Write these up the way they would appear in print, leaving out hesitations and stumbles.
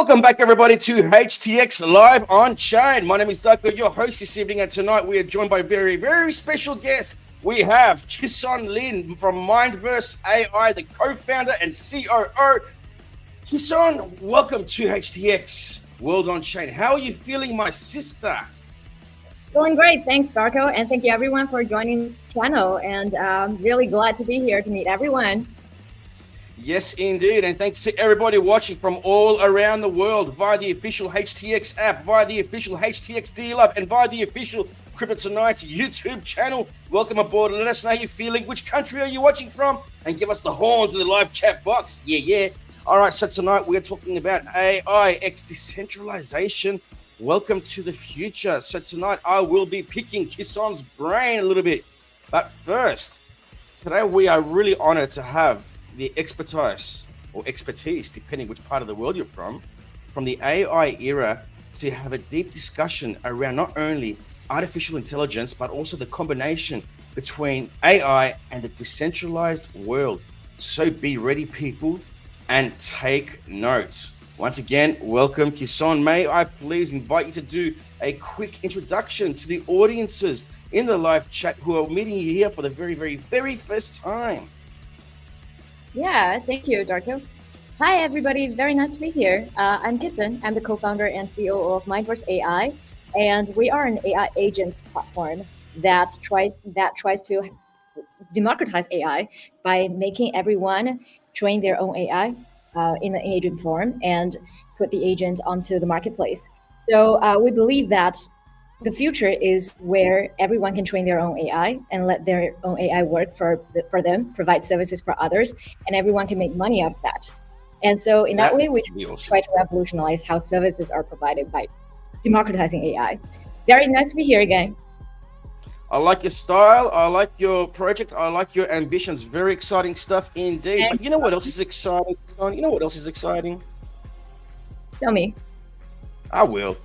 Welcome back, everybody, to HTX Live on Chain. My name is Darko, your host this evening, and tonight we are joined by a very, very special guest. We have Kisan Lin from Mindverse AI, the co-founder and COO. Kisan, welcome to HTX World on Chain. How are you feeling, my sister? Feeling great. Thanks, Darko, and thank you everyone for joining this channel. And really glad to be here to meet everyone. Yes, indeed. And thanks to everybody watching from all around the world via the official HTX app, via the official HTX DLub, and via the official Crypto Tonight's YouTube channel. Welcome aboard. Let us know how you're feeling. Which country are you watching from? And give us the horns in the live chat box. Yeah. All right, so tonight we're talking about AI x decentralization. Welcome to the future. So tonight I will be picking Kisan's brain a little bit. But first, today we are really honored to have the expertise, depending which part of the world you're from the AI era, to have a deep discussion around not only artificial intelligence, but also the combination between AI and the decentralized world. So be ready, people, and take notes. Once again, welcome, Kisan. May I please invite you to do a quick introduction to the audiences in the live chat who are meeting you here for the very, very, very first time. Yeah, thank you, Darko. Hi, everybody. Very nice to be here. I'm Kisan. I'm the co-founder and COO of Mindverse AI, and we are an AI agents platform that tries to democratize AI by making everyone train their own AI in an agent form and put the agent onto the marketplace. So we believe that the future is where everyone can train their own AI and let their own AI work for them, provide services for others, and everyone can make money out of that. And so in that way, we try to revolutionize how services are provided by democratizing AI. Very nice to be here again. I like your style. I like your project. I like your ambitions. Very exciting stuff indeed. But you know what else is exciting? You know what else is exciting? Tell me. I will.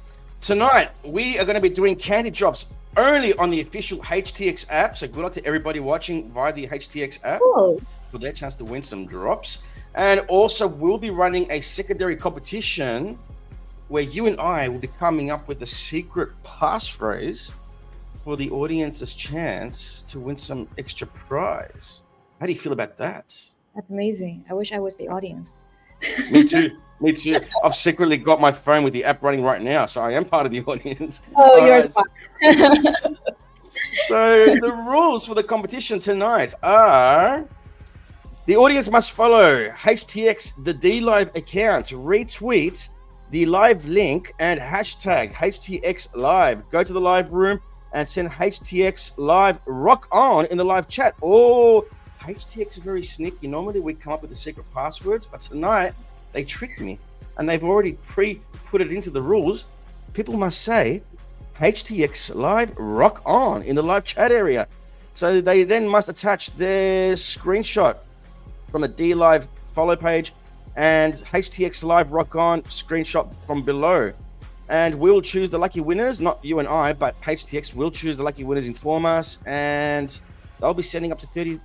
Tonight, we are going to be doing candy drops only on the official HTX app. So good luck to everybody watching via the HTX app for their chance to win some drops. And also, we'll be running a secondary competition where you and I will be coming up with a secret passphrase for the audience's chance to win some extra prize. How do you feel about that? That's amazing. I wish I was the audience. Me too. I've secretly got my phone with the app running right now, so I am part of the audience. Oh, you're smart. So the rules for the competition tonight are: the audience must follow HTX the DLive account, retweet the live link, and hashtag HTX Live. Go to the live room and send HTX Live rock on in the live chat. Oh, HTX is very sneaky. Normally we come up with the secret passwords, but tonight they tricked me and they've already put it into the rules. People must say HTX Live rock on in the live chat area. So they then must attach their screenshot from the DLive follow page and HTX Live rock on screenshot from below. And we'll choose the lucky winners, not you and I, but HTX will choose the lucky winners, inform us, and they'll be sending up to $30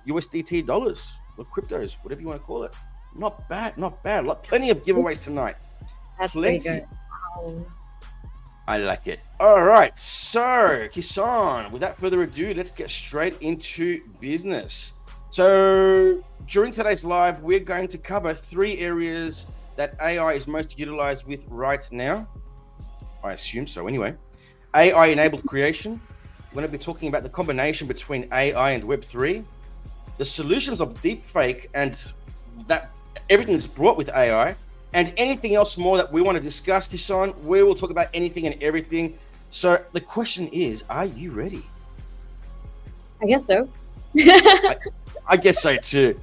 USDT or cryptos, whatever you want to call it. Not bad. Plenty of giveaways tonight. That's pretty good. I like it. All right, so Kisan, without further ado, let's get straight into business. So during today's live, we're going to cover 3 areas that AI is most utilized with right now. I assume so anyway. AI-enabled creation. We're going to be talking about the combination between AI and Web3. The solutions of deepfake and that everything that's brought with AI, and anything else more that we want to discuss, Kisan. We will talk about anything and everything. So the question is, are you ready? I guess so. I guess so too.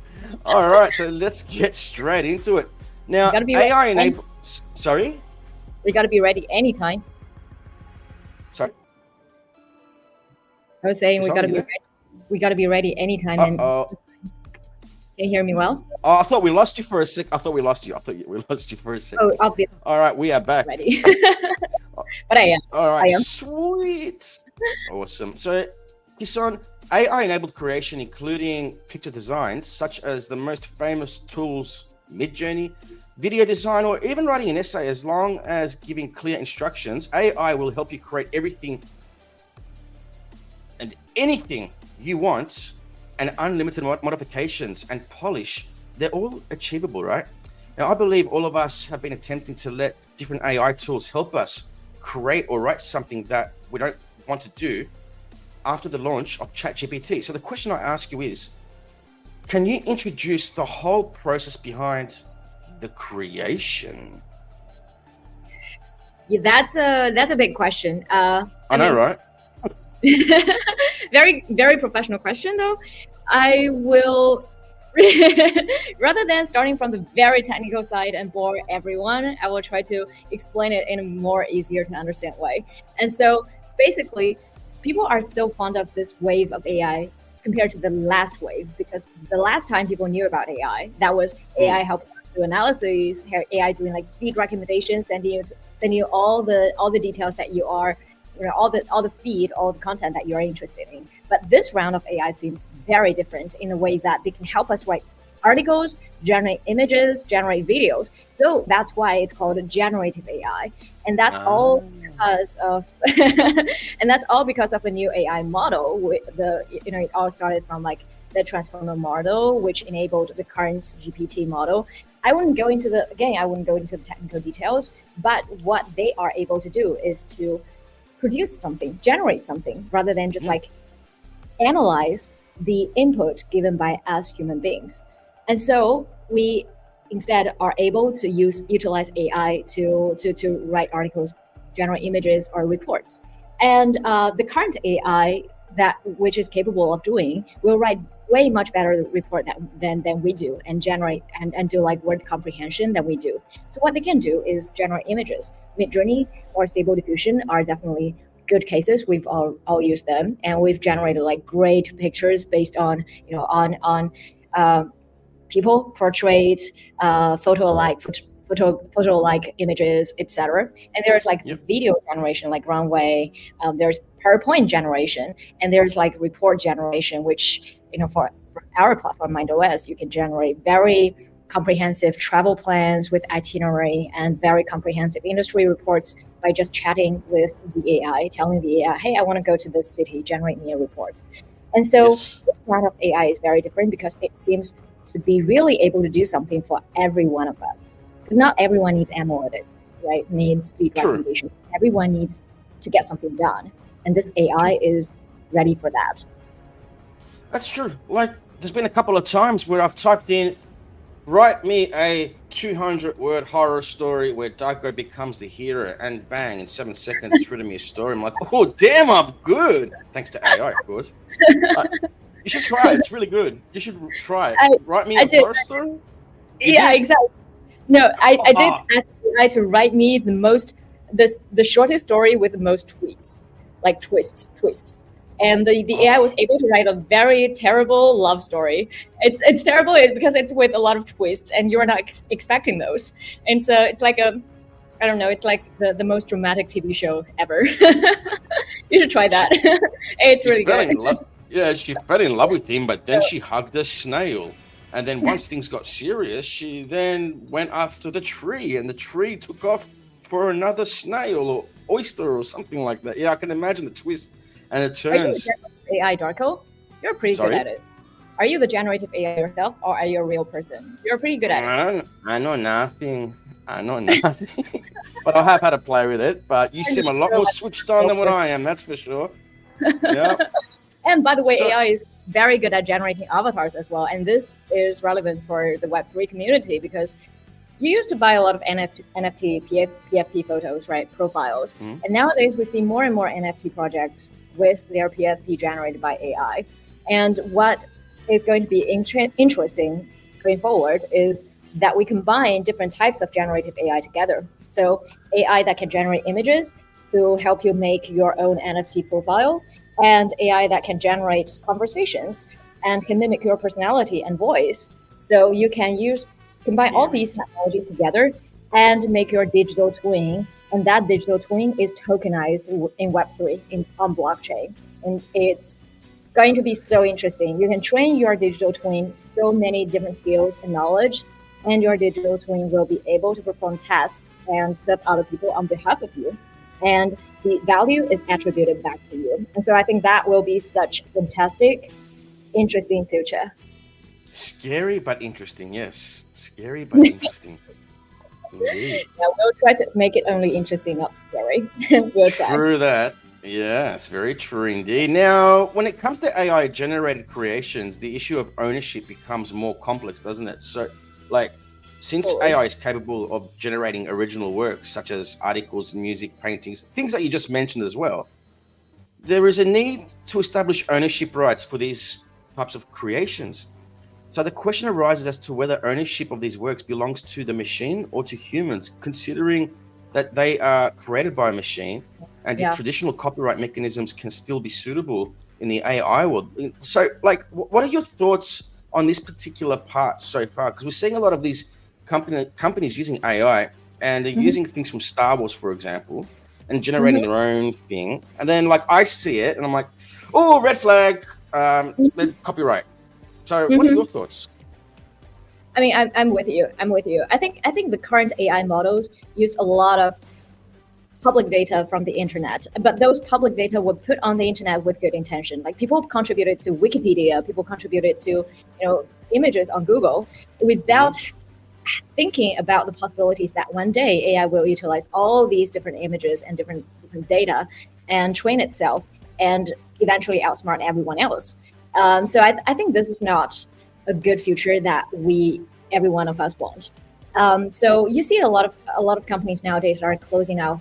All right, so let's get straight into it. Now, AI enabled. Sorry? We got to be ready anytime. Sorry? I was saying we got to be ready. We got to be ready anytime. Can you hear me well? Oh, I thought we lost you for a sec. I thought we lost you for a second. Oh, obviously. All right, we are back. Ready. But I am. All right, I am. Sweet. Awesome. So, Kisan, AI-enabled creation, including picture designs, such as the most famous tools Midjourney, video design, or even writing an essay. As long as giving clear instructions, AI will help you create everything and anything you want, and unlimited modifications and polish. They're all achievable, right? Now, I believe all of us have been attempting to let different AI tools help us create or write something that we don't want to do after the launch of ChatGPT. So the question I ask you is, can you introduce the whole process behind the creation? Yeah, that's a big question. I know, right? Very, very professional question, though. I will, rather than starting from the very technical side and bore everyone, I will try to explain it in a more easier to understand way. And so basically, people are so fond of this wave of AI compared to the last wave, because the last time people knew about AI, that was AI helping us do analysis, AI doing like feed recommendations, sending you all the details that you are, all the feed, all the content that you're interested in. But this round of AI seems very different in a way that they can help us write articles, generate images, generate videos. So that's why it's called a generative AI. And that's all because of and that's all because of a new AI model. With it all started from like the transformer model, which enabled the current GPT model. I wouldn't go into the technical details, but what they are able to do is to produce something, generate something, rather than just like analyze the input given by us human beings. And so we instead are able to utilize AI to write articles, generate images or reports. And the current AI which is capable of doing will write way much better report than we do, and generate and do like word comprehension than we do. So what they can do is generate images. Midjourney or Stable Diffusion are definitely good cases. We've all used them, and we've generated like great pictures based on people, portraits, photo-like images, etc. And there's like video generation, like runway. There's PowerPoint generation, and there's like report generation, which for our platform MindOS, you can generate very comprehensive travel plans with itinerary and very comprehensive industry reports by just chatting with the AI, telling the AI, hey, I want to go to this city, generate me a report. And so this kind of AI is very different because it seems to be really able to do something for every one of us. Because not everyone needs analytics, right? Needs feed recommendation. Everyone needs to get something done. And this AI is ready for that. That's true. Like, there's been a couple of times where I've typed in, write me a 200-word horror story where Darko becomes the hero, and bang, in 7 seconds, it's written me a story. I'm like, oh, damn, I'm good. Thanks to AI, of course. You should try it. It's really good. You should try it. Write me a horror story? Exactly. No, I did ask AI to write me the shortest story with the most tweets, like twists. And the AI was able to write a very terrible love story. It's terrible because it's with a lot of twists, and you're not expecting those. And so it's like it's like the most dramatic TV show ever. You should try that. It's really good. She fell in love with him, but then she hugged a snail. And then once things got serious, she then went after the tree, and the tree took off for another snail or oyster or something like that. Yeah, I can imagine the twist and it turns. Are you the generative AI, Darko? You're pretty good at it. Are you the generative AI yourself, or are you a real person? You're pretty good at it. I know nothing. But I have had to play with it. But you seem a lot more switched on than what I am, that's for sure. Yeah. And by the way, AI is very good at generating avatars as well. And this is relevant for the Web3 community because you used to buy a lot of NFT, PFP photos, right? Profiles. And nowadays we see more and more NFT projects with their PFP generated by AI. And what is going to be interesting going forward is that we combine different types of generative AI together. So AI that can generate images to help you make your own NFT profile, and AI that can generate conversations and can mimic your personality and voice. So you can combine all these technologies together and make your digital twin. And that digital twin is tokenized in Web3 on blockchain. And it's going to be so interesting. You can train your digital twin so many different skills and knowledge and your digital twin will be able to perform tasks and serve other people on behalf of you. And the value is attributed back to you. And so I think that will be such a fantastic, interesting future. Scary but interesting, yes. Scary but interesting. Indeed. Yeah, we'll try to make it only interesting, not scary. We'll try. True that. Yes, very true indeed. Now, when it comes to AI generated creations, the issue of ownership becomes more complex, doesn't it? So, like, since AI is capable of generating original works such as articles, music, paintings, things that you just mentioned as well, there is a need to establish ownership rights for these types of creations. So the question arises as to whether ownership of these works belongs to the machine or to humans, considering that they are created by a machine, and if traditional copyright mechanisms can still be suitable in the AI world. So, like, what are your thoughts on this particular part so far? Because we're seeing a lot of these companies using AI, and they're using things from Star Wars, for example, and generating their own thing. And then, like, I see it, and I'm like, oh, red flag, copyright. So what are your thoughts? I mean, I'm with you. I think the current AI models use a lot of public data from the internet, but those public data were put on the internet with good intention. Like, people contributed to Wikipedia, people contributed to images on Google without thinking about the possibilities that one day AI will utilize all these different images and different data and train itself and eventually outsmart everyone else. So I think this is not a good future that every one of us want. So you see a lot of companies nowadays are closing out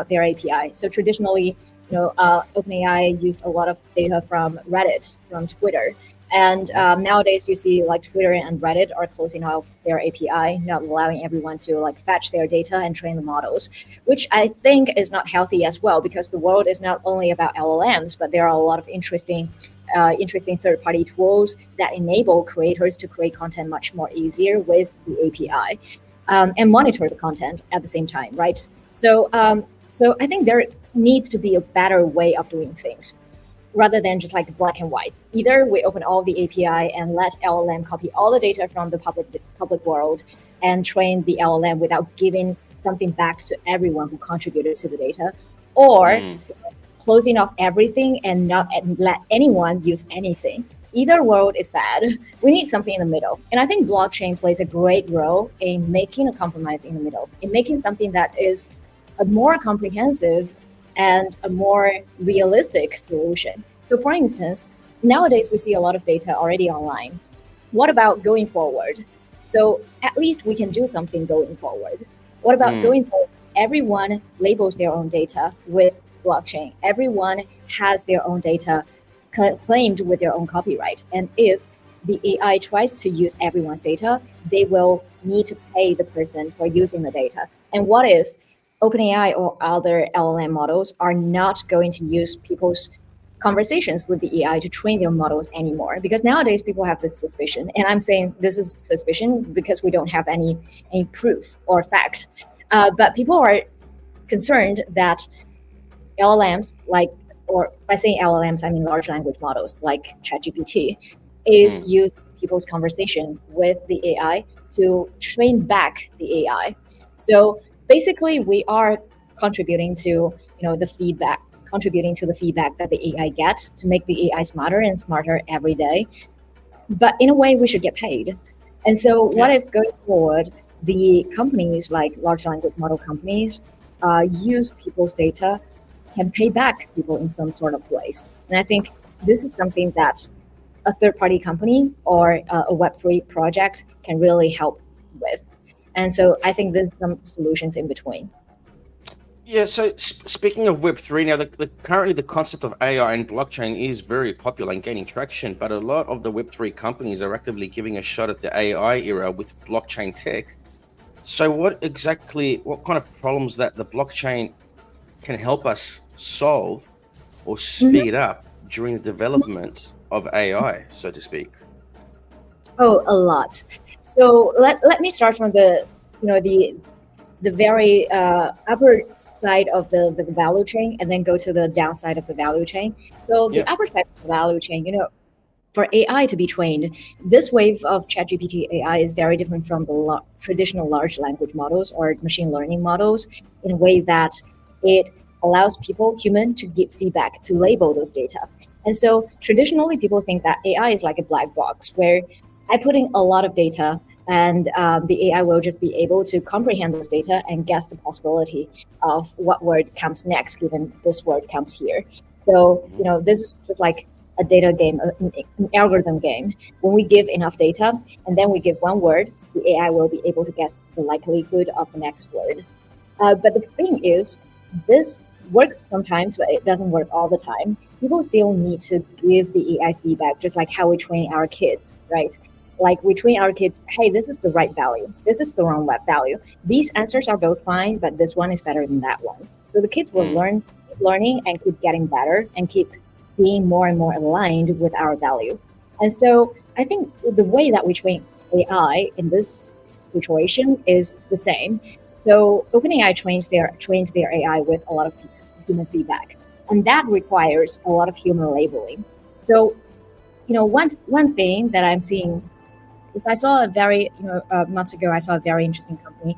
their API. So traditionally, OpenAI used a lot of data from Reddit, from Twitter, and nowadays you see like Twitter and Reddit are closing out their API, not allowing everyone to like fetch their data and train the models, which I think is not healthy as well, because the world is not only about LLMs, but there are a lot of interesting third-party tools that enable creators to create content much more easier with the API, and monitor the content at the same time, right? So I think there needs to be a better way of doing things, rather than just like black and white. Either we open all the API and let LLM copy all the data from the public world and train the LLM without giving something back to everyone who contributed to the data, or closing off everything and not let anyone use anything. Either world is bad. We need something in the middle. And I think blockchain plays a great role in making a compromise in the middle, in making something that is a more comprehensive and a more realistic solution. So for instance, nowadays we see a lot of data already online. What about going forward? So at least we can do something going forward. What about going forward? Everyone labels their own data with blockchain. Everyone has their own data claimed with their own copyright. And if the AI tries to use everyone's data, they will need to pay the person for using the data. And what if OpenAI or other LLM models are not going to use people's conversations with the AI to train their models anymore? Because nowadays people have this suspicion, and I'm saying this is suspicion because we don't have any proof or fact. But people are concerned that LLMs, or by saying LLMs, I mean large language models like ChatGPT, is use people's conversation with the AI to train back the AI. So basically, we are contributing to the feedback that the AI gets to make the AI smarter and smarter every day. But in a way, we should get paid. And so what if going forward, the companies like large language model companies use people's data, can pay back people in some sort of ways? And I think this is something that a third-party company or a Web3 project can really help with. And so I think there's some solutions in between. Yeah, so speaking of Web3 now, currently the concept of AI and blockchain is very popular and gaining traction, but a lot of the Web3 companies are actively giving a shot at the AI era with blockchain tech. So what kind of problems that the blockchain can help us solve or speed up during the development of AI, so to speak? Oh, a lot. So let me start from the very upper side of the value chain, and then go to the downside of the value chain. So the upper side of the value chain, for AI to be trained, this wave of ChatGPT AI is very different from the traditional large language models or machine learning models in a way that it allows human, to give feedback, to label those data. And so traditionally, people think that AI is like a black box where I put in a lot of data and the AI will just be able to comprehend those data and guess the possibility of what word comes next, given this word comes here. So, this is just like a data game, an algorithm game. When we give enough data and then we give one word, the AI will be able to guess the likelihood of the next word. But the thing is, this works sometimes, but it doesn't work all the time. People still need to give the AI feedback, just like how we train our kids, right? Like we train our kids, hey, this is the right value. This is the wrong value. These answers are both fine, but this one is better than that one. So the kids will keep learning and keep getting better and keep being more and more aligned with our value. And so I think the way that we train AI in this situation is the same. So OpenAI trains their AI with a lot of human feedback, and that requires a lot of human labeling. So, one thing that I'm seeing is I saw months ago, I saw a very interesting company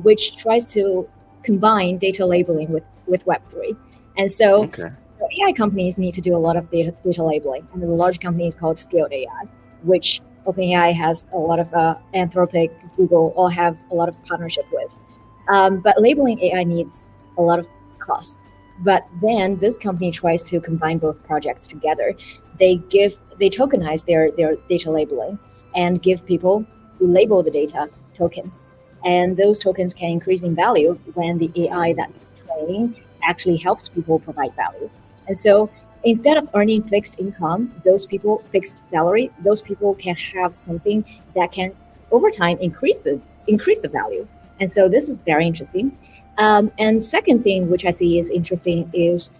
which tries to combine data labeling with Web3. And so AI companies need to do a lot of data labeling, and the large company is called Scaled AI, which OpenAI has a lot of Anthropic, Google all have a lot of partnership with. But labeling AI needs a lot of costs. But then this company tries to combine both projects together. They tokenize their data labeling and give people who label the data tokens. And those tokens can increase in value when the AI that they're training actually helps people provide value. And so instead of earning fixed income, fixed salary, those people can have something that can over time increase the value. And so this is very interesting. And second thing which I see is interesting is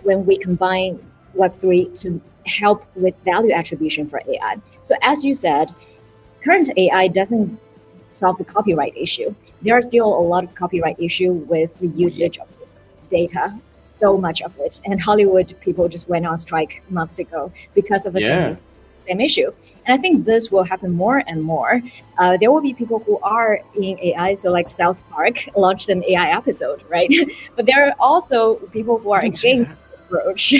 when we combine Web3 to help with value attribution for AI. So as you said, current AI doesn't solve the copyright issue. There are still a lot of copyright issue with the usage of data, so much of it. And Hollywood people just went on strike months ago because of the same issue. And I think this will happen more and more. There will be people who are in AI, so like South Park launched an AI episode, right? But there are also people who are against the approach.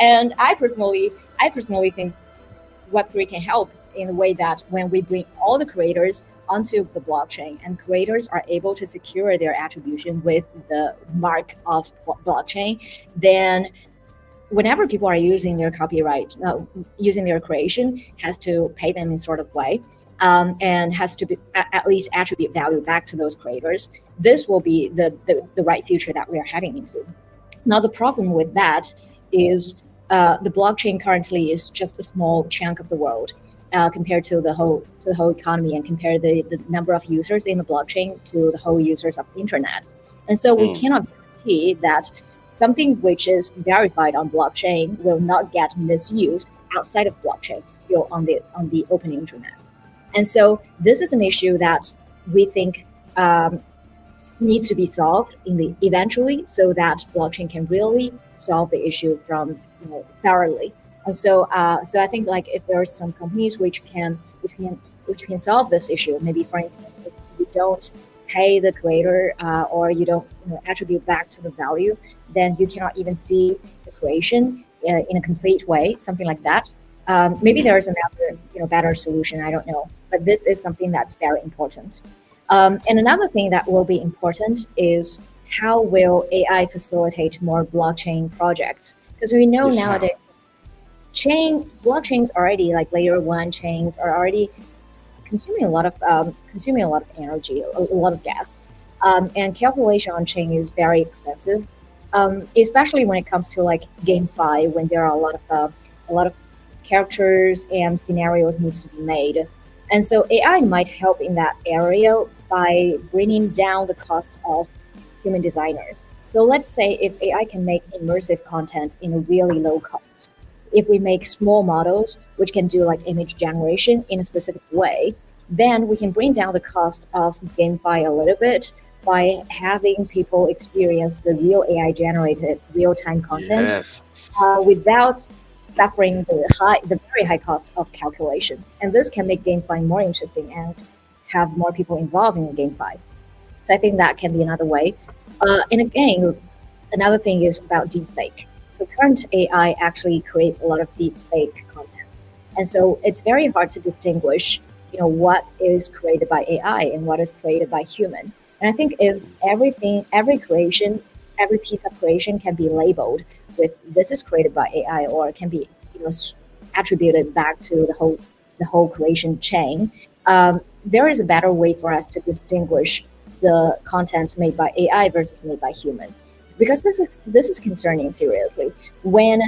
And I personally think Web3 can help in the way that when we bring all the creators onto the blockchain and creators are able to secure their attribution with the mark of blockchain, then whenever people are using their copyright, using their creation, has to pay them in sort of way, and has to be, at least attribute value back to those creators. This will be the right future that we are heading into. Now, the problem with that is the blockchain currently is just a small chunk of the world compared to the whole economy, and compare the number of users in the blockchain to the whole users of the internet. And so we cannot guarantee that something which is verified on blockchain will not get misused outside of blockchain, still on the open internet. And so this is an issue that we think needs to be solved eventually, so that blockchain can really solve the issue from thoroughly. And so I think like if there are some companies which can solve this issue, maybe for instance, if you don't pay the creator or you don't attribute back to the value, then you cannot even see the creation in a complete way, something like that. Maybe there is another better solution, I don't know, but this is something that's very important. And another thing that will be important is how will AI facilitate more blockchain projects? Because we know nowadays blockchains already, like layer 1 chains, are already consuming a lot of energy, a lot of gas, and calculation on chain is very expensive, especially when it comes to like GameFi, when there are a lot of characters and scenarios needs to be made. And so AI might help in that area by bringing down the cost of human designers. So let's say if AI can make immersive content in a really low cost, if we make small models which can do like image generation in a specific way, then we can bring down the cost of GameFi a little bit by having people experience the real AI generated real-time content without suffering the very high cost of calculation. And this can make GameFi more interesting and have more people involved in GameFi. So I think that can be another way. And again, another thing is about deepfake. So current AI actually creates a lot of deepfake content, and so it's very hard to distinguish, what is created by AI and what is created by human. And I think if every piece of creation can be labeled with this is created by AI, or it can be, attributed back to the whole creation chain, there is a better way for us to distinguish the content made by AI versus made by human. Because this is concerning, seriously. When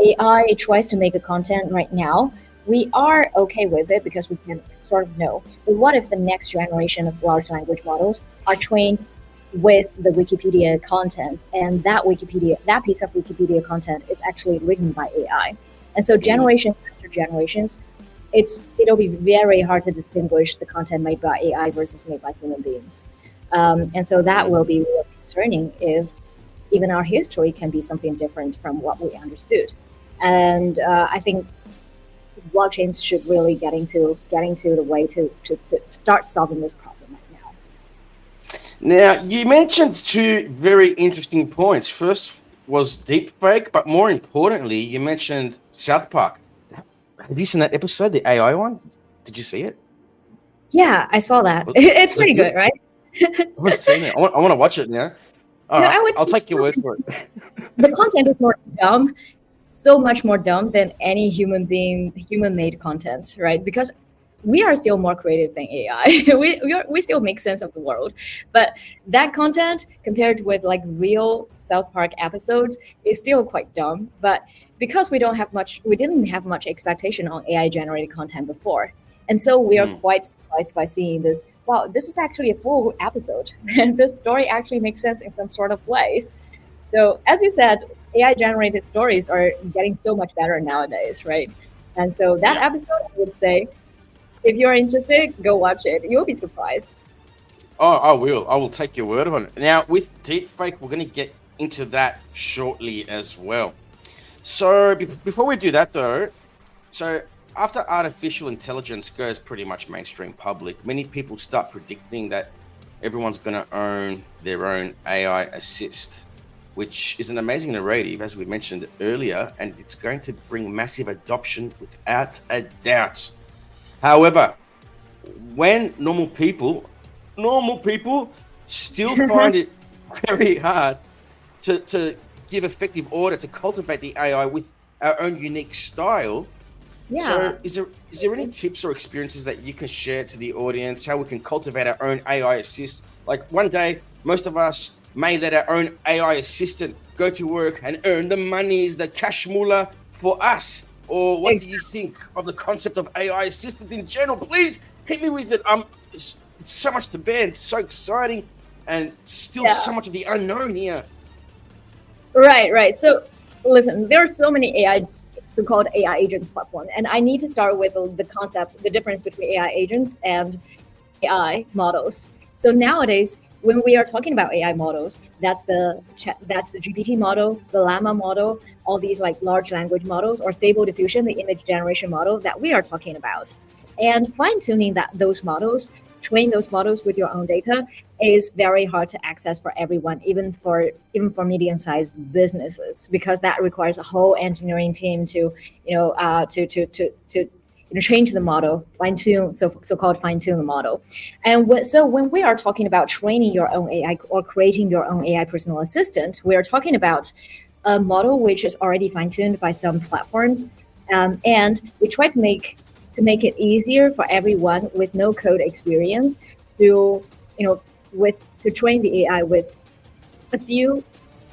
AI tries to make a content right now, we are okay with it because we can sort of know. But what if the next generation of large language models are trained with the Wikipedia content, and that piece of Wikipedia content is actually written by AI? And so generation after generations, it'll be very hard to distinguish the content made by AI versus made by human beings. And so that will be really concerning if even our history can be something different from what we understood. And I think blockchains should really getting to the way to start solving this problem right now. Now, you mentioned two very interesting points. First was deepfake, but more importantly, you mentioned South Park. Have you seen that episode, the AI one? Did you see it? Yeah, I saw that. It's pretty good, right? I haven't seen it. I want to watch it now. All right, I'll take your word for it. The content is more dumb, so much more dumb than any human-made content, right? Because we are still more creative than AI. we still make sense of the world, but that content compared with like real South Park episodes is still quite dumb. But because we didn't have much expectation on AI generated content before. And so we are quite surprised by seeing this. Wow, this is actually a full episode. And this story actually makes sense in some sort of ways. So as you said, AI-generated stories are getting so much better nowadays, right? And so that episode, I would say, if you're interested, go watch it. You'll be surprised. Oh, I will. I will take your word on it. Now, with deepfake, we're going to get into that shortly as well. So before we do that, though, after artificial intelligence goes pretty much mainstream public, many people start predicting that everyone's going to own their own AI assist, which is an amazing narrative, as we mentioned earlier, and it's going to bring massive adoption without a doubt. However, when normal people still find it very hard to give effective order to cultivate the AI with our own unique style. So is there any tips or experiences that you can share to the audience, how we can cultivate our own AI assist? Like one day, most of us may let our own AI assistant go to work and earn the monies, the cash moolah for us. Or what do you think of the concept of AI assistant in general? Please hit me with it. It's so much to bear. It's so exciting, and still so much of the unknown here. Right. So listen, there are so many so-called AI agents platform, and I need to start with the concept, the difference between AI agents and AI models. So nowadays, when we are talking about AI models, that's the GPT model, the Llama model, all these like large language models, or Stable Diffusion, the image generation model that we are talking about. And fine-tuning those models, train those models with your own data, is very hard to access for everyone, even for medium-sized businesses, because that requires a whole engineering team to change the model, fine-tune, so-called fine-tune the model. And so when we are talking about training your own AI or creating your own AI personal assistant, we are talking about a model which is already fine-tuned by some platforms, and we try to make it easier for everyone with no code experience to train the AI with a few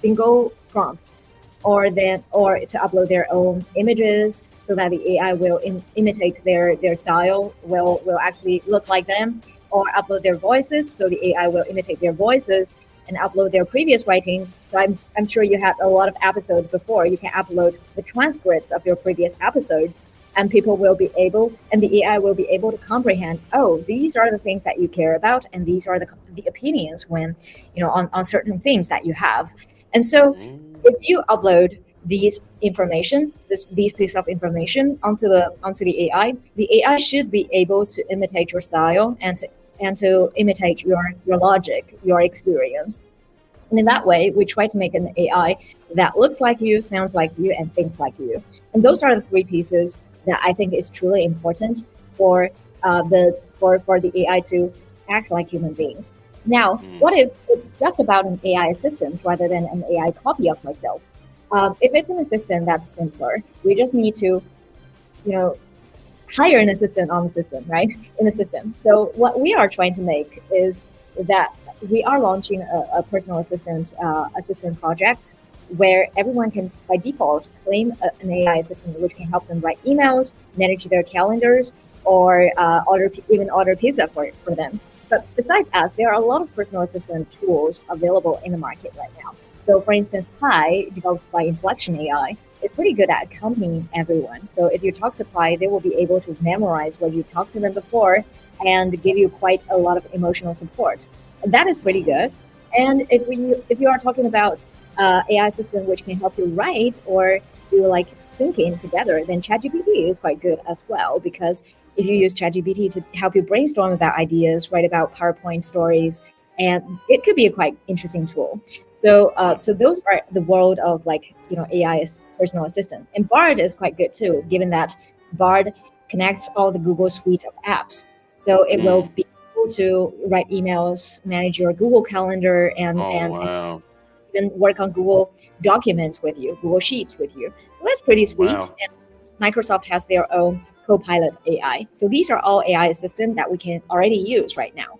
single prompts, or to upload their own images so that the AI will imitate their style, will actually look like them, or upload their voices so the AI will imitate their voices and upload their previous writings. So I'm sure you had a lot of episodes before. You can upload the transcripts of your previous episodes, and people will be able, and the AI will be able to comprehend, oh, these are the things that you care about, and these are the opinions on certain things that you have. And so if you upload these information, these pieces of information onto the AI. The AI should be able to imitate your style and to imitate your logic, your experience. And in that way, we try to make an AI that looks like you, sounds like you, and thinks like you. And those are the three pieces that I think is truly important for the AI to act like human beings. Now, what if it's just about an AI assistant rather than an AI copy of myself? If it's an assistant, that's simpler. We just need to, hire an assistant on the system, right? In the system. So what we are trying to make is that we are launching a personal assistant project where everyone can, by default, claim an AI assistant which can help them write emails, manage their calendars, or order pizza for them. But besides us, there are a lot of personal assistant tools available in the market right now. So for instance, Pi, developed by Inflection AI, is pretty good at accompanying everyone. So if you talk to Pi, they will be able to memorize what you talked to them before and give you quite a lot of emotional support. And that is pretty good. And if you are talking about AI assistant which can help you write or do like thinking together, then ChatGPT is quite good as well, because if you use ChatGPT to help you brainstorm about ideas, write about PowerPoint stories, and it could be a quite interesting tool. So those are the world of AI as personal assistant. And Bard is quite good too, given that Bard connects all the Google suites of apps. So it will be able to write emails, manage your Google Calendar, and even work on Google Documents with you, Google Sheets with you. So that's pretty sweet. Wow. And Microsoft has their own Copilot AI. So these are all AI assistants that we can already use right now.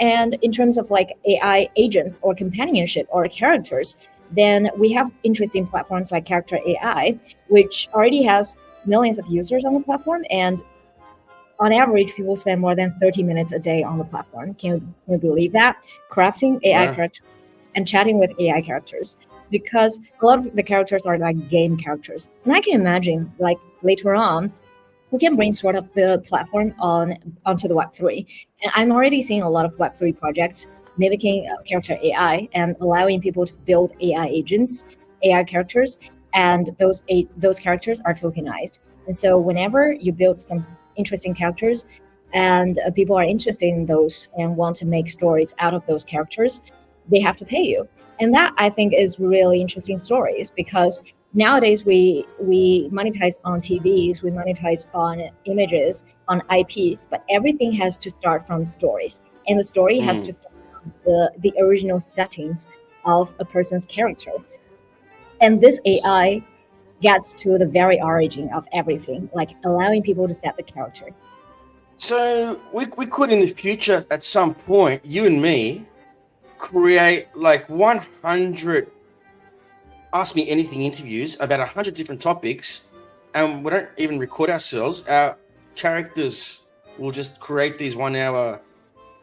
And in terms of AI agents or companionship or characters, then we have interesting platforms like Character AI, which already has millions of users on the platform. And on average, people spend more than 30 minutes a day on the platform. Can you believe that? Crafting AI characters and chatting with AI characters, because a lot of the characters are like game characters. And I can imagine later on, we can bring sort of the platform onto the Web3. And I'm already seeing a lot of Web3 projects mimicking character AI and allowing people to build AI agents, AI characters, and those characters are tokenized. And so whenever you build some interesting characters and people are interested in those and want to make stories out of those characters, they have to pay you. And that, I think, is really interesting stories, because nowadays we monetize on TVs, we monetize on images, on IP, but everything has to start from stories. And the story has to start from the original settings of a person's character. And this AI gets to the very origin of everything, like allowing people to set the character. So we could in the future, at some point, you and me, create 100 Ask Me Anything interviews about 100 different topics, and we don't even record ourselves. Our characters will just create these 1 hour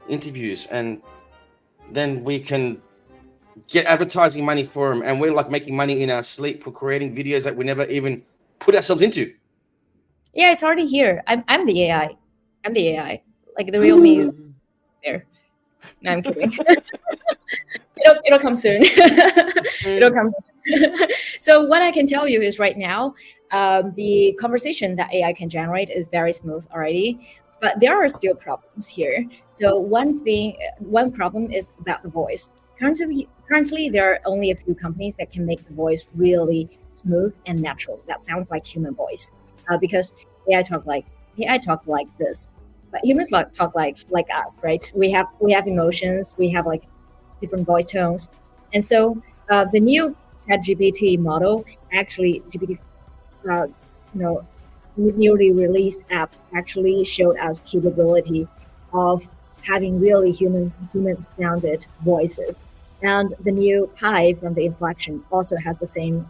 interviews, and then we can get advertising money for them, and we're making money in our sleep for creating videos that we never even put ourselves into. Yeah, it's already here. I'm the AI. I'm the AI. Like the real me is there. No, I'm kidding. It'll come soon. It'll come soon. So what I can tell you is right now, the conversation that AI can generate is very smooth already, but there are still problems here. So one problem is about the voice. Currently, there are only a few companies that can make the voice really smooth and natural. That sounds like human voice, because AI talk like this, but humans talk like us, right? We have emotions, we have different voice tones, and so the new ChatGPT model, actually newly released apps actually showed us capability of having really human sounded voices. And the new Pi from the Inflection also has the same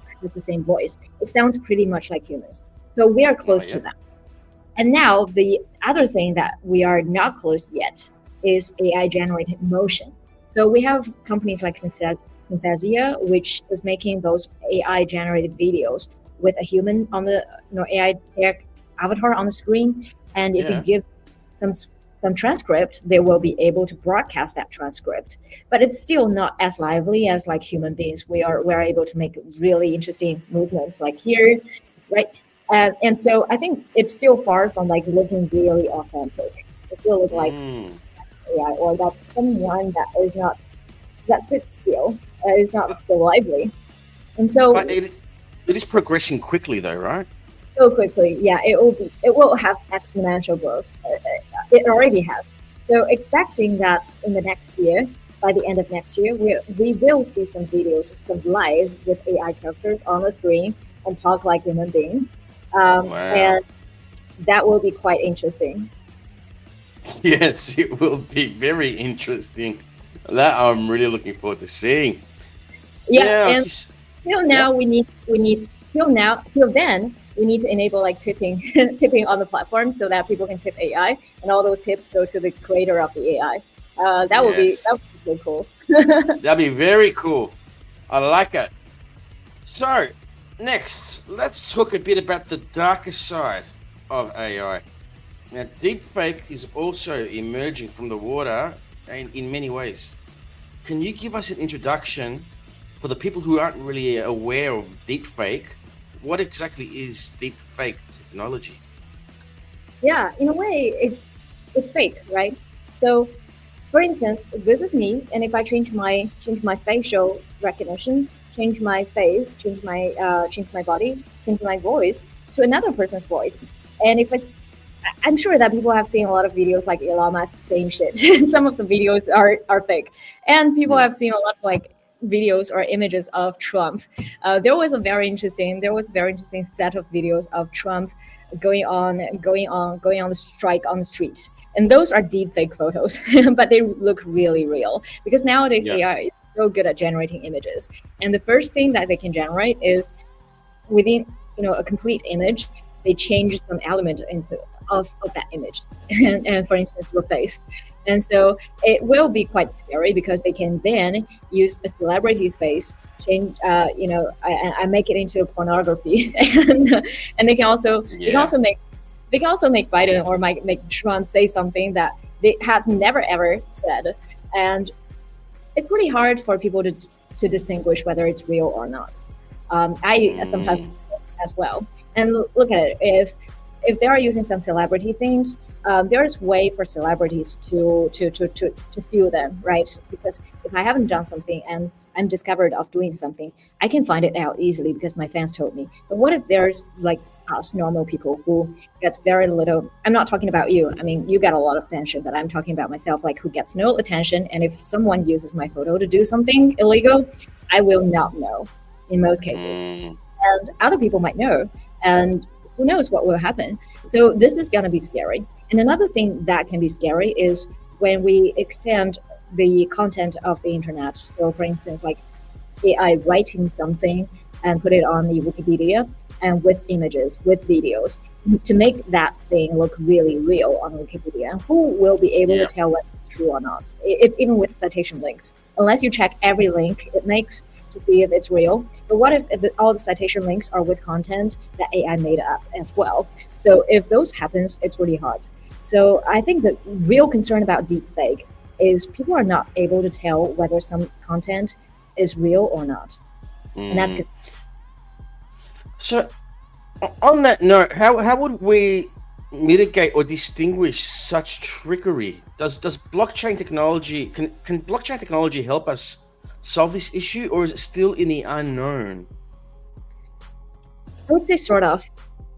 voice. It sounds pretty much like humans. So we are close to that. And now the other thing that we are not close yet is AI generated motion. So we have companies like Synthesia, which is making those AI generated videos with a human on the AI avatar on the screen. And if you give some some transcript, they will be able to broadcast that transcript. But it's still not as lively as like human beings. We're able to make really interesting movements like here, right? And so I think it's still far from like looking really authentic. It still looks like AI, or that's someone that sits still, is not so lively. And so, but it is progressing quickly though, right? So quickly, yeah, it will have exponential growth. It already has. So expecting that in the next year, by the end of next year, we will see some videos come live with AI characters on the screen and talk like human beings. Wow. And that will be quite interesting. Yes, it will be very interesting. That I'm really looking forward to seeing. Yeah, and till now we need till then we need to enable like tipping on the platform so that people can tip AI, and all those tips go to the creator of the AI. That would be so cool. That'd be very cool. I like it. So next, let's talk a bit about the darker side of AI. Now, deepfake is also emerging from the water and in many ways. Can you give us an introduction for the people who aren't really aware of deepfake? What exactly is deepfake technology? Yeah, in a way, it's fake, right? So, for instance, this is me, and if I change my facial recognition, change my face, change my body, change my voice to another person's voice, and if I'm sure that people have seen a lot of videos like Elon Musk saying shit. Some of the videos are fake, and people have seen a lot of like videos or images of Trump. There was a very interesting set of videos of Trump going on the strike on the street, and those are deep fake photos, but they look really real because nowadays AI is so good at generating images, and the first thing that they can generate is within a complete image. They change some element of that image, and for instance, your face. And so it will be quite scary because they can then use a celebrity's face, change, and make it into pornography, and they can also make Biden or make Trump say something that they have never ever said, and it's really hard for people to distinguish whether it's real or not. I sometimes as well, and look at it if they are using some celebrity things, there is way for celebrities to sue them, right? Because if I haven't done something and I'm discovered of doing something, I can find it out easily because my fans told me. But what if there's like us normal people who gets very little? I'm not talking about you. I mean, you get a lot of attention, but I'm talking about myself, like who gets no attention. And if someone uses my photo to do something illegal, I will not know in most cases. And other people might know. And who knows what will happen. So this is going to be scary. And another thing that can be scary is when we extend the content of the internet. So for instance, like AI writing something and put it on the Wikipedia and with images, with videos, to make that thing look really real on Wikipedia. Who will be able to tell whether it's true or not? It's even with citation links. Unless you check every link it makes to see if it's real. But what if all the citation links are with content that AI made up as well? So if those happens, it's really hard. So I think the real concern about deepfake is people are not able to tell whether some content is real or not. And that's good. So on that note, how would we mitigate or distinguish such trickery? Does blockchain technology can blockchain technology help us solve this issue, or is it still in the unknown? I would say sort of,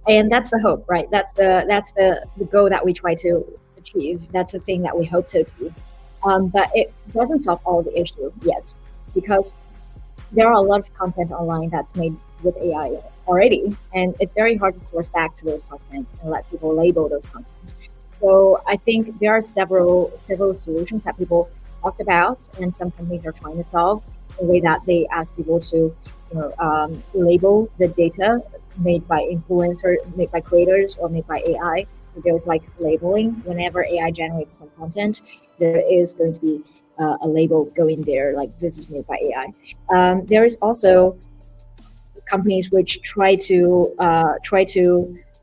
and that's the hope, right? That's the goal that we try to achieve. That's the thing that we hope to achieve. But it doesn't solve all the issue yet, because there are a lot of content online that's made with AI already, and it's very hard to source back to those content and let people label those content. So I think there are several solutions that people talked about, and some companies are trying to solve the way that they ask people to, label the data made by made by creators, or made by AI. So there's like labeling. Whenever AI generates some content, there is going to be a label going there, like this is made by AI. There is also companies which try to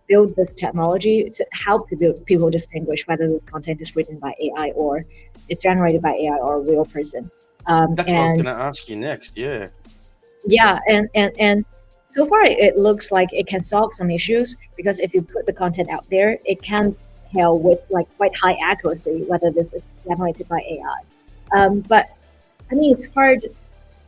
build this technology to help people distinguish whether this content is written by AI or is generated by AI or a real person. That's what I was going to ask you next. Yeah. Yeah, and so far it looks like it can solve some issues, because if you put the content out there, it can tell with like quite high accuracy whether this is generated by AI. But I mean, it's hard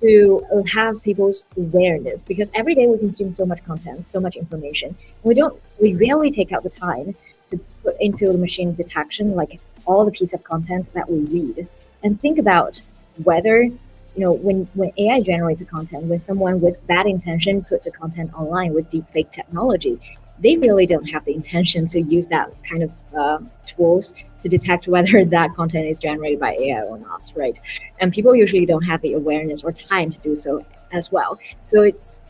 to have people's awareness, because every day we consume so much content, so much information. We rarely take out the time to put into the machine detection, like all the piece of content that we read, and think about whether, when AI generates a content, when someone with bad intention puts a content online with deepfake technology, they really don't have the intention to use that kind of tools to detect whether that content is generated by AI or not, right? And people usually don't have the awareness or time to do so as well. So it's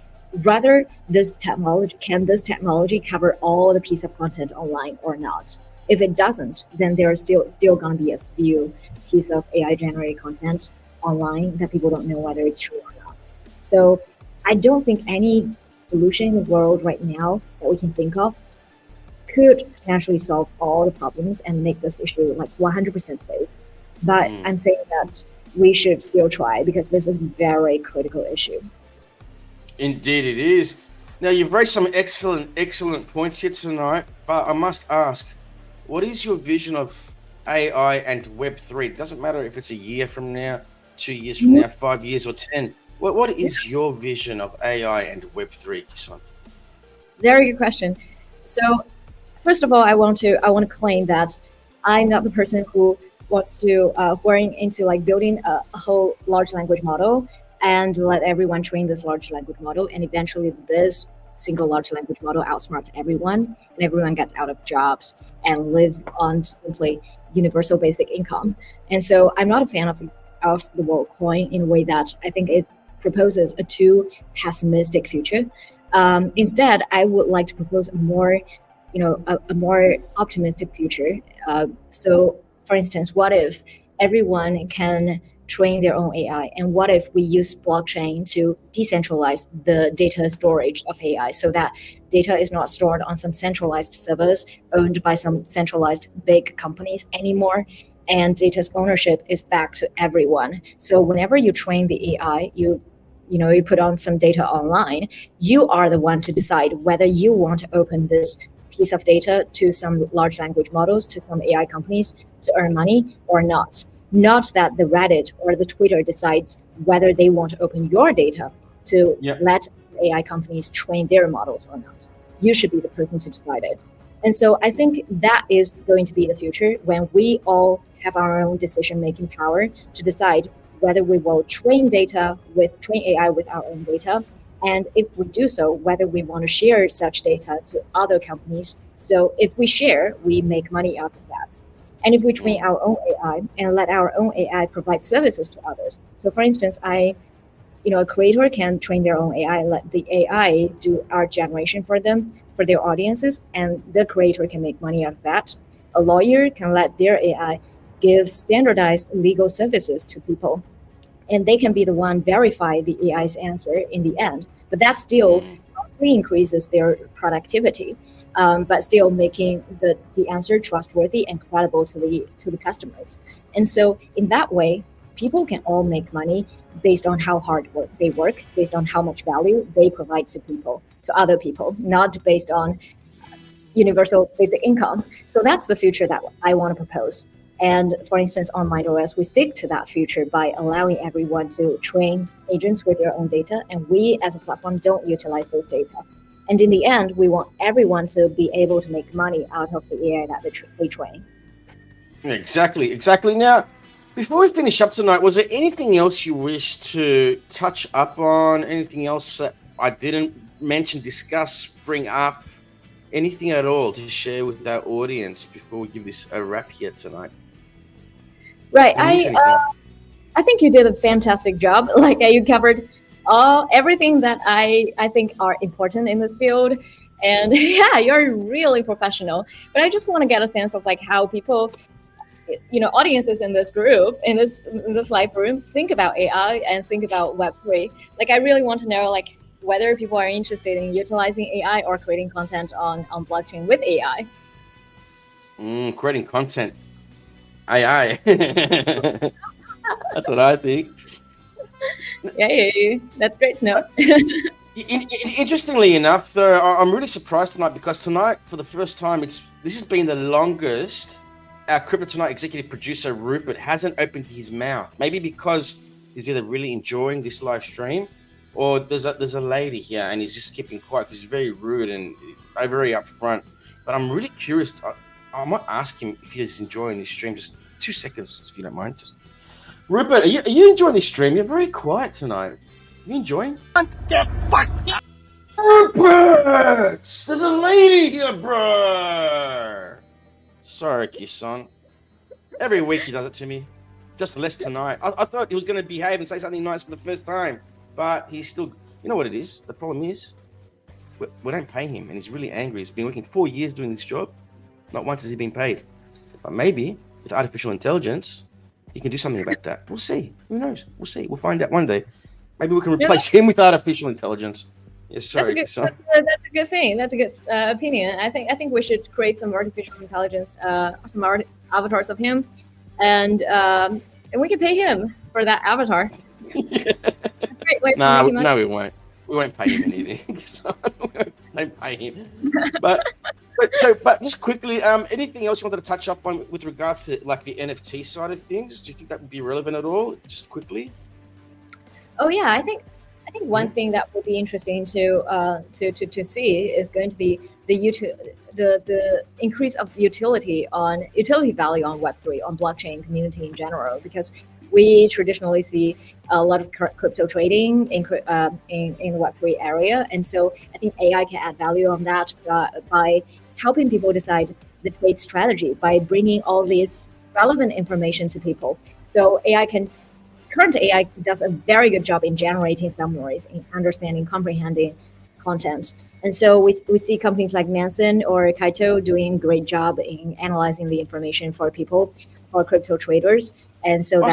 rather can this technology cover all the piece of content online or not? If it doesn't, then there are still going to be a few pieces of AI generated content online that people don't know whether it's true or not. So I don't think any solution in the world right now that we can think of could potentially solve all the problems and make this issue like 100% safe. But I'm saying that we should still try, because this is a very critical issue. Indeed it is. Now, you've raised some excellent points here tonight, but I must ask, what is your vision of AI and Web3? It doesn't matter if it's a year from now, 2 years from now, 5 years or 10. What is your vision of AI and Web3, Kisan? Very good question. So, first of all, I want to claim that I'm not the person who wants to who are into like building a whole large language model and let everyone train this large language model, and eventually this single large language model outsmarts everyone, and everyone gets out of jobs and live on simply universal basic income. And so I'm not a fan of the world coin in a way that I think it proposes a too pessimistic future. Instead, I would like to propose a more optimistic future. So, for instance, what if everyone can train their own AI? And what if we use blockchain to decentralize the data storage of AI, so that data is not stored on some centralized servers owned by some centralized big companies anymore, and data's ownership is back to everyone. So whenever you train the AI, you put on some data online, you are the one to decide whether you want to open this piece of data to some large language models, to some AI companies to earn money or not. Not that the Reddit or the Twitter decides whether they want to open your data to let AI companies train their models or not. You should be the person to decide it. And so I think that is going to be the future, when we all have our own decision-making power to decide whether we will train AI with our own data, and if we do so, whether we want to share such data to other companies. So if we share, we make money out of that. And if we train our own AI and let our own AI provide services to others. So for instance, a creator can train their own AI, let the AI do art generation for them, for their audiences, and the creator can make money out of that. A lawyer can let their AI give standardized legal services to people, and they can be the one verify the AI's answer in the end. But that still increases their productivity, but still making the answer trustworthy and credible to the customers. And so in that way, people can all make money based on how hard they work, based on how much value they provide to other people, not based on universal basic income. So that's the future that I want to propose. And for instance, on MindOS, we stick to that future by allowing everyone to train agents with their own data, and we as a platform don't utilize those data. And in the end, we want everyone to be able to make money out of the AI that they train. Exactly. Now, before we finish up tonight, was there anything else you wish to touch up on? Anything else that I didn't mention, discuss, bring up? Anything at all to share with our audience before we give this a wrap here tonight? Right. I think you did a fantastic job. Like you covered everything that I think are important in this field. And yeah, you're really professional. But I just want to get a sense of like how people, audiences in this group, in this live room, think about AI and think about Web3. Like I really want to know like whether people are interested in utilizing AI or creating content on blockchain with AI. Creating content, AI. That's what I think. Yay, that's great to know. Interestingly enough, though, I'm really surprised tonight because tonight, for the first time, this has been the longest our Crypto Tonight executive producer, Rupert, hasn't opened his mouth. Maybe because he's either really enjoying this live stream or there's a lady here and he's just keeping quiet because he's very rude and very upfront. But I'm really curious. I might ask him if he's enjoying this stream. Just 2 seconds, if you don't mind. Just Rupert, are you enjoying this stream? You're very quiet tonight. Are you enjoying? Rupert! There's a lady here, bro! Sorry, Kisson. Every week he does it to me. Just less tonight. I thought he was going to behave and say something nice for the first time. But he's still... You know what it is? The problem is, we don't pay him. And he's really angry. He's been working 4 years doing this job. Not once has he been paid. But maybe, with artificial intelligence, he can do something about that. We'll see. Who knows? We'll see. We'll find out one day. Maybe we can replace him with artificial intelligence. Yes, sorry. That's a good thing. That's a good opinion. I think we should create some artificial intelligence, some avatars of him, and we can pay him for that avatar. Great way to no, we won't. We won't pay him anything. We won't pay him. But just quickly, anything else you wanted to touch up on with regards to like the NFT side of things? Do you think that would be relevant at all? Just quickly. Oh yeah, I think one thing that would be interesting to see is going to be the increase of utility value on Web3, on blockchain community in general, because we traditionally see a lot of crypto trading in the Web3 area, and so I think AI can add value on that by helping people decide the trade strategy, by bringing all this relevant information to people. So current AI does a very good job in generating summaries, in understanding, comprehending content. And so we see companies like Manson or Kaito doing a great job in analyzing the information for people, for crypto traders. And so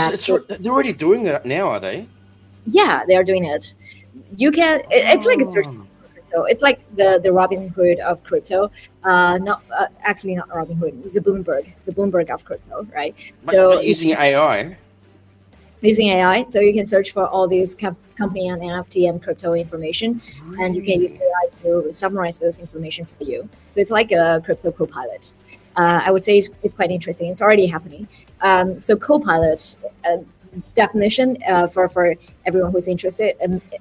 they're already doing that now, are they? Yeah, they are doing it. It's like a search for crypto. It's like the Robin Hood of crypto. Actually not Robin Hood, the Bloomberg of crypto, right? But using AI. Using AI, so you can search for all these company and NFT and crypto information, and you can use AI to summarize those information for you. So it's like a crypto co-pilot. I would say it's quite interesting. It's already happening. So co-pilot definition for everyone who's interested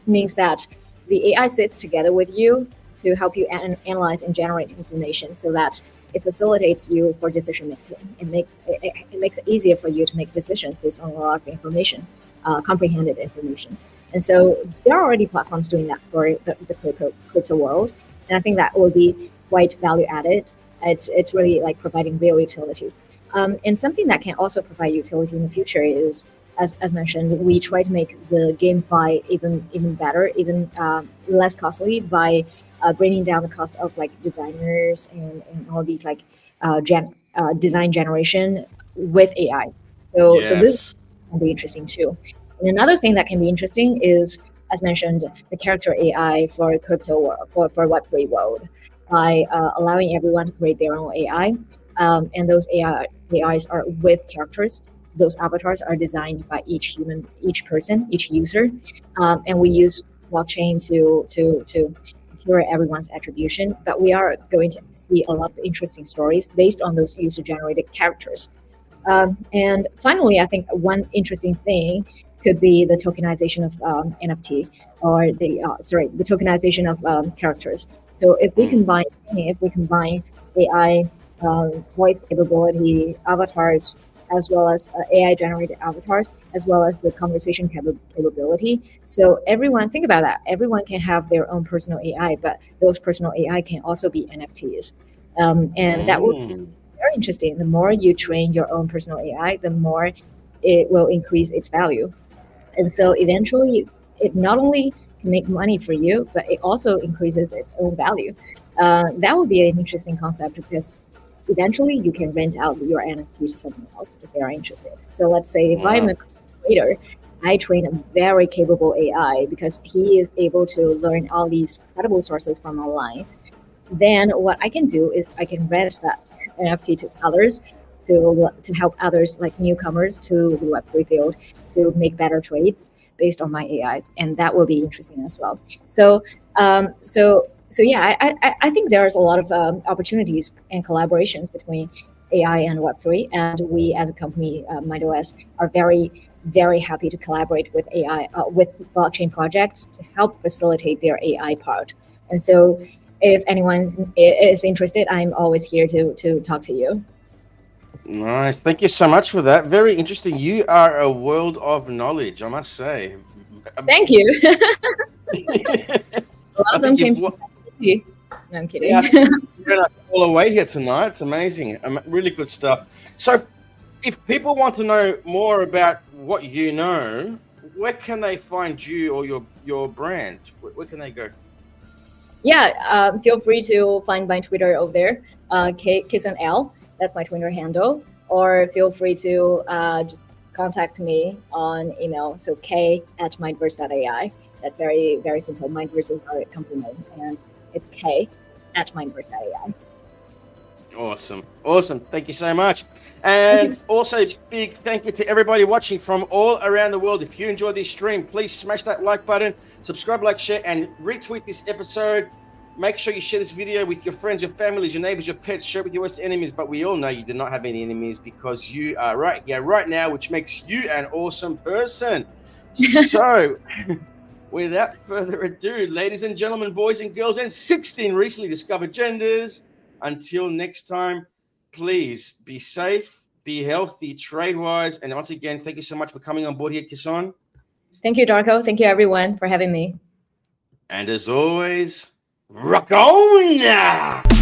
means that the AI sits together with you to help you analyze and generate information, so that it facilitates you for decision making. It makes it easier for you to make decisions based on a lot of information, comprehended information. And so there are already platforms doing that for the crypto world, and I think that will be quite value added. It's really like providing real utility. And something that can also provide utility in the future is, as mentioned, we try to make the GameFi even better, even less costly by bringing down the cost of like designers and all these like design generation with AI. So this can be interesting too. And another thing that can be interesting is, as mentioned, the character AI for crypto world, for Web3 world, by allowing everyone to create their own AI, and those AIs are with characters. Those avatars are designed by each person, each user, and we use blockchain to secure everyone's attribution. But we are going to see a lot of interesting stories based on those user-generated characters. And finally, I think one interesting thing could be the tokenization of NFT, or the tokenization of characters. So if we combine AI voice capability avatars, as well as AI generated avatars, as well as the conversation capability. So everyone, think about that. Everyone can have their own personal AI, but those personal AI can also be NFTs. And that will be very interesting. The more you train your own personal AI, the more it will increase its value. And so eventually, it not only can make money for you, but it also increases its own value. That would be an interesting concept, because eventually you can rent out your NFTs to someone else if they are interested. So let's say if I'm a creator, I train a very capable AI because he is able to learn all these credible sources from online. Then what I can do is I can rent that NFT to others to help others like newcomers to the Web3 field to make better trades based on my AI, and that will be interesting as well. So yeah, I think there's a lot of opportunities and collaborations between AI and Web3, and we as a company, MindOS, are very happy to collaborate with AI with blockchain projects to help facilitate their AI part. And so if anyone is interested, I'm always here to talk to you. Nice. Thank you so much for that. Very interesting. You are a world of knowledge, I must say. Thank you. I A lot of them came from no, I'm kidding. Yeah, you're all away here tonight. It's amazing. Really good stuff. So if people want to know more about what you know, where can they find you or your brand? Where can they go? Yeah, feel free to find my Twitter over there, KissenL. That's my Twitter handle. Or feel free to just contact me on email. So k@mindverse.ai. That's very simple. Mindverse is our company name, and it's k@mindverse.ai. Awesome. Thank you so much. And also big thank you to everybody watching from all around the world. If you enjoyed this stream, please smash that like button, subscribe, like, share, and retweet this episode. Make sure you share this video with your friends, your families, your neighbors, your pets. Share it with your worst enemies. But we all know you do not have any enemies because you are right here, right now, which makes you an awesome person. So without further ado, ladies and gentlemen, boys and girls, and 16 recently discovered genders, until next time, please be safe, be healthy, trade-wise. And once again, thank you so much for coming on board here, Kisson. Thank you, Darko. Thank you, everyone, for having me. And as always, rock on!